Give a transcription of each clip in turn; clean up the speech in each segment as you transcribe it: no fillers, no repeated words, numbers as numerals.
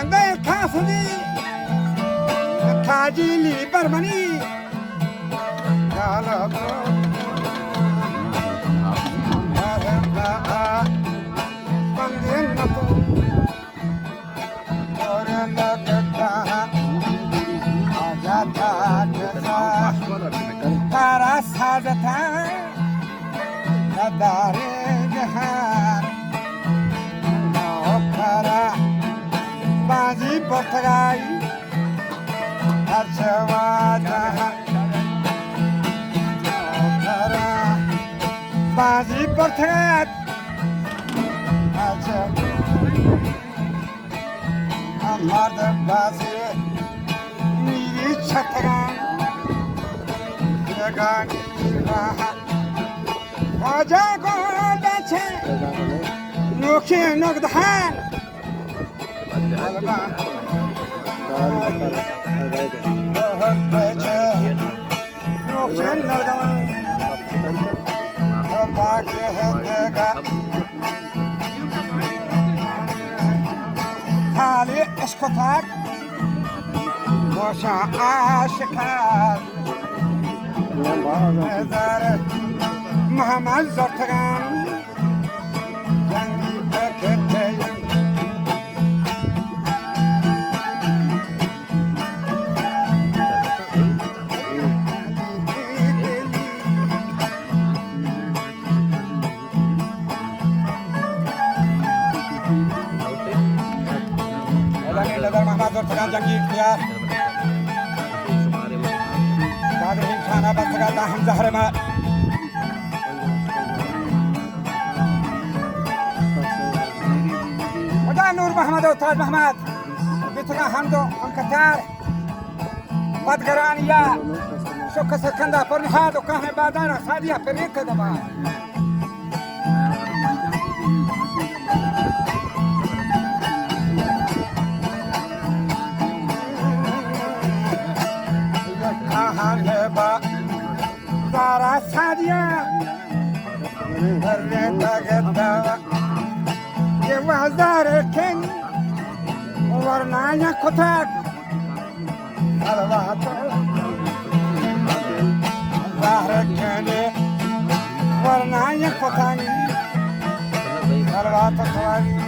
بنده کافری تاجیلی برمنی جالا بنده نکو اور لگتا آجاتا جزا تارا سازتا ندار جهان نوکرا بازی پرتگائی هر شوادا نوکرا بازی پرتگائی هر شوادا مرد بازی میری چتگان یگانی راه آجا گل بچه نوکی نگدهان بچه نوکی نگدهان باقی هدگا حالی اشکتاک باشا عاشقات نظر محمد زرتگان جنگی بکته نظر محمد زرتگان جنگی اختیار بعد این خانه بستگاه هم زهر ما نور محمد و تاج محمد بیتگاه همدو انکتار بدگرانیا شوک سکنده پر نهاد و کهنه بادان و سادیا پر ریت دبا کهنه با دارا سادیا پر ریت دبا ये वज़ार केन वरनाया कोताक अलवात वज़ार केन वरनाया कोतानी अलवात तवारी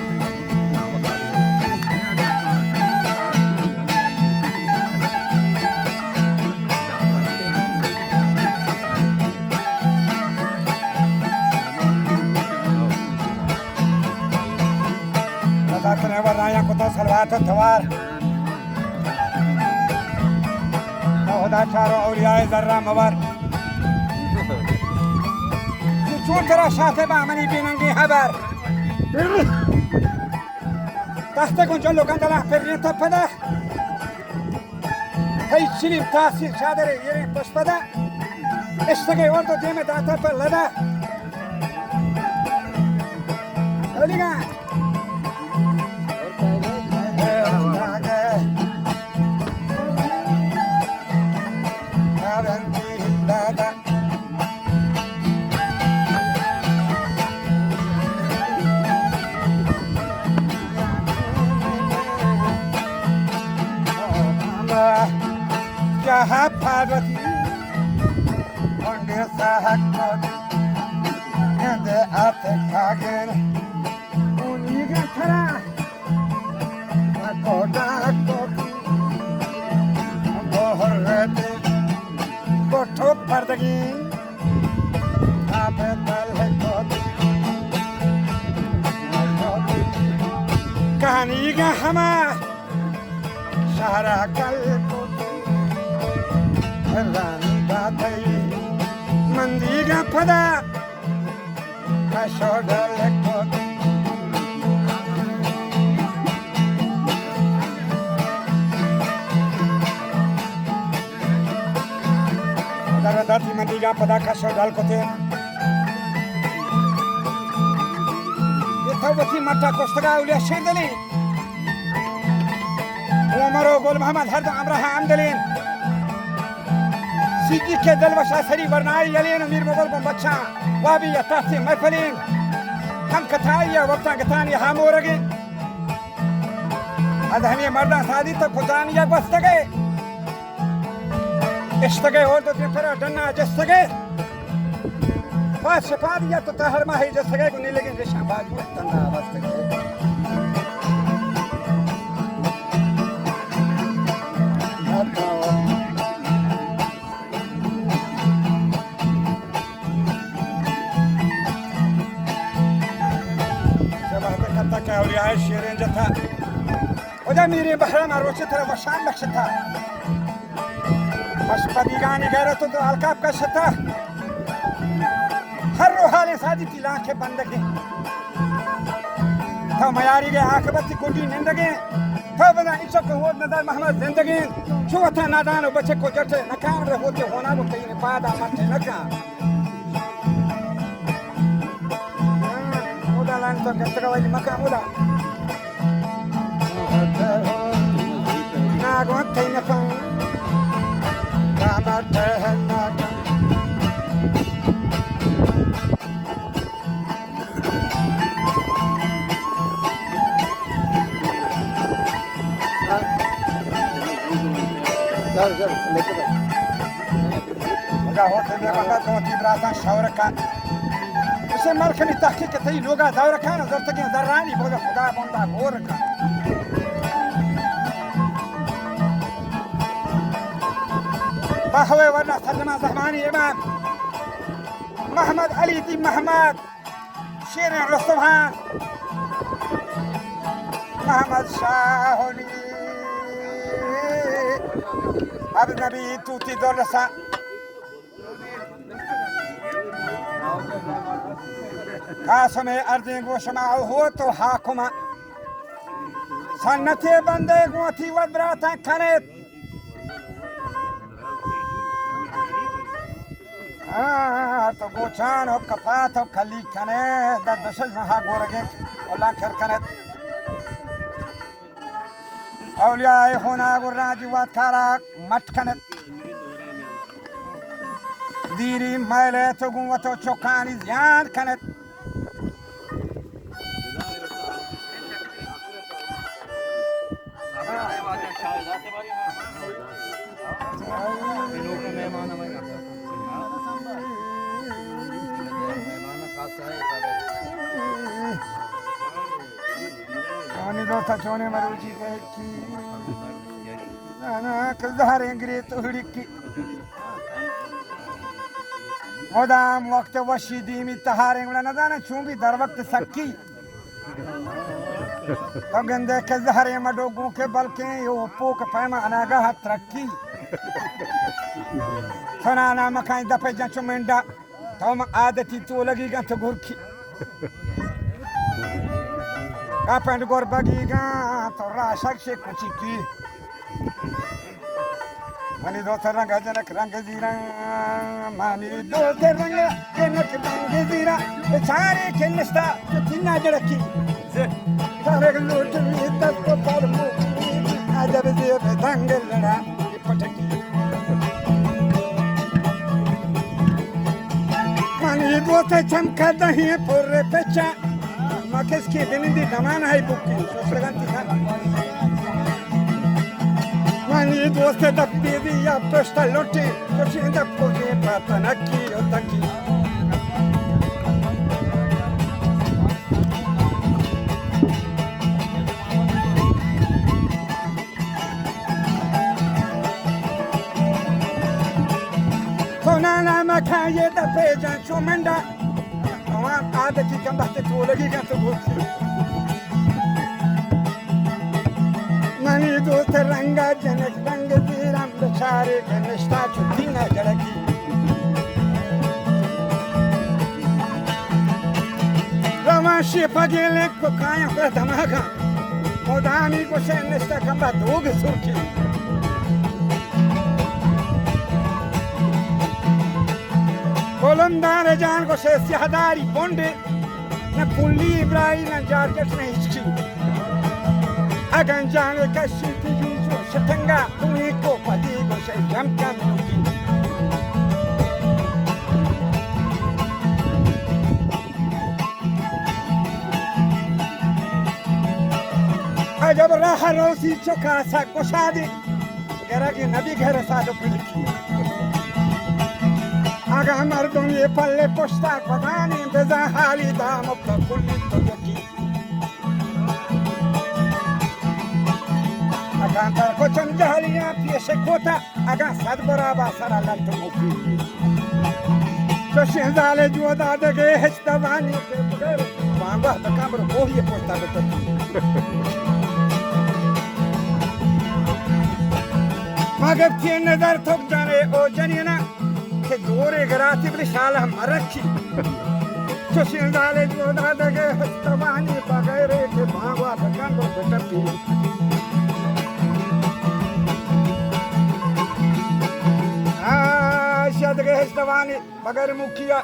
ने वरनाया को तो सलवात तवार खुदा चारों औलियाए जर्रा मवर चून तेरा शाते बामनी बिनंगी खबर तहते कुंजल लोगन दला फिर तपदा هي شليم تاسير شادري يرين بشبدا اشتغي ورد ديمه داتا بلدا وليغا Jahat Parvati, Onde Sahakot, and the Atakagan, Uniga Tara, Akoda Koti, Bohorete, Koto Pardagi, Abetal Hekoti, Kaniga Hama, Shahara Kalkoti. रानी बातई मंदिरा पदा कशोडल कोती दरदाती मंदिरा पदा कशोडल कोती ये थवती मट्टा कोस्तगा उलिया शेंदली उमरो गोल मोहम्मद हरद अमरहा आमदलीन سيدي كدل وشاسري برناي يلين أمير مغول بمبتشا وابي يتاسي مرفلين هم كتايا وقتان كتاني هامورغي از همین مردان سادی تو خدان یک بستگه اشتگه اور دو دن پر دنا جستگه پاس شپاد یا تو هر ماهی جستگه کو نہیں لیکن رشان باجو تندا بستگه اولیاء شیرین جتا ودا میری بحرم روچه تر وشان بخشتا مشپدیگانی غیرت تو القاب کا شتا ہر روحال سادی تیلان کے بندگی تو میاری کے عاقبت کنڈی نندگی تو بدا ایچا کو ہود نظر محمد زندگی چھوتا نادان و بچے کو جرتے نکان رہوتے ہونا کو تین پادا مرتے نکان تو کہتے ہیں کہ مکہ مولا ناگو تین پان رامت ہے ناگو مجھا ہوتے دے بندہ تو تیبراتاں شاعر کا اسے مرکنی تحقیق تی لوگا دور کھانا زرتگی ذرانی بودا خدا بندا گور کھانا باہوے ورنہ سلمہ زہمانی امام محمد علی دی محمد شیرین رستمہان محمد شاہولی اب نبی توتی دور رسا قاسم ارضیں گوشما ہو تو حاکمہ سنتی بندے گوتی ودبراتا کنید تو گوچان ہو کپات ہو کلی کنید در دشج مہا گورگے اللہ کر کنید اولیاء ہونا گراجی وات کارا مٹ کنید دیری میلے تو گوتو چوکانی زیان کنید چونے مروجی کی کلداریں گری توڑی کی مدام وقت وشیدی می تہاریں گوڑا ندانا چون بھی در وقت سکی تو گندے کلداریں مڈوگوں کے بلکیں یو پوک پیما اناگاہ ترکی سنانا مکائیں دپے جنچو منڈا تو عادتی تو لگی گا تو گرکی کپنڈ گور بگی گا تو راشک سے کچی کی منی دو رنگ جنک رنگ زیرا منی دو رنگ جنک رنگ زیرا بیچارے کے نشتا جو تینا جڑکی سارے لوٹ میں دس کو پر مو عجب زیب دنگ لڑا پٹکی منی دو چمکا دہی پر پچا مکس کی بنندی دمان ہے بکی سوسرگانتی کھانا منی دوست دپی دیا پشتا لوٹی کچھ دپو جی پاتا نکی او تکی سونانا مکھائے دپے جان چو منڈا وان عادتی کم بحث تو لگی گا تو بھوکی منی دوست رنگا جنک رنگ زیرم بچارے کے نشتا چھتی نہ جڑکی روانشی پگیلے کو کائیں پر دماغا مدانی کو سے نشتا کم با دوگ سرکی کولندار جان کو سے سیاہداری بونڈے نہ پولی ابرائی نہ جارکٹ نہ ہچکی اگن جانے کشی تیجی جو شتنگا تمہیں کو پتی کو سے جم کم ہوگی अजब राह रोसी चुका सा कुशादी गरा के नबी घर सादो पिलकी आगा मर्दों ये पल्ले पुश्ता पदानी बेजा हाली दाम अपना कुल्ली तो यकी आगा अंतर को चंजालियां पीछे कोता आगा साद बराबर सारा लंट मुकी तो शहजाले जो दादा के हस्तवानी के बगैर बांगा तकाबर वो ही पोस्ता बेटती मगर की नजर थक जाने ओ जनिना के दोरे गराती बिशाल हम रखी तो शहजाले जो दादा के हस्तवानी बगैर के बांगा तकाबर बेटती शाद के हस्तवानी बगैर मुखिया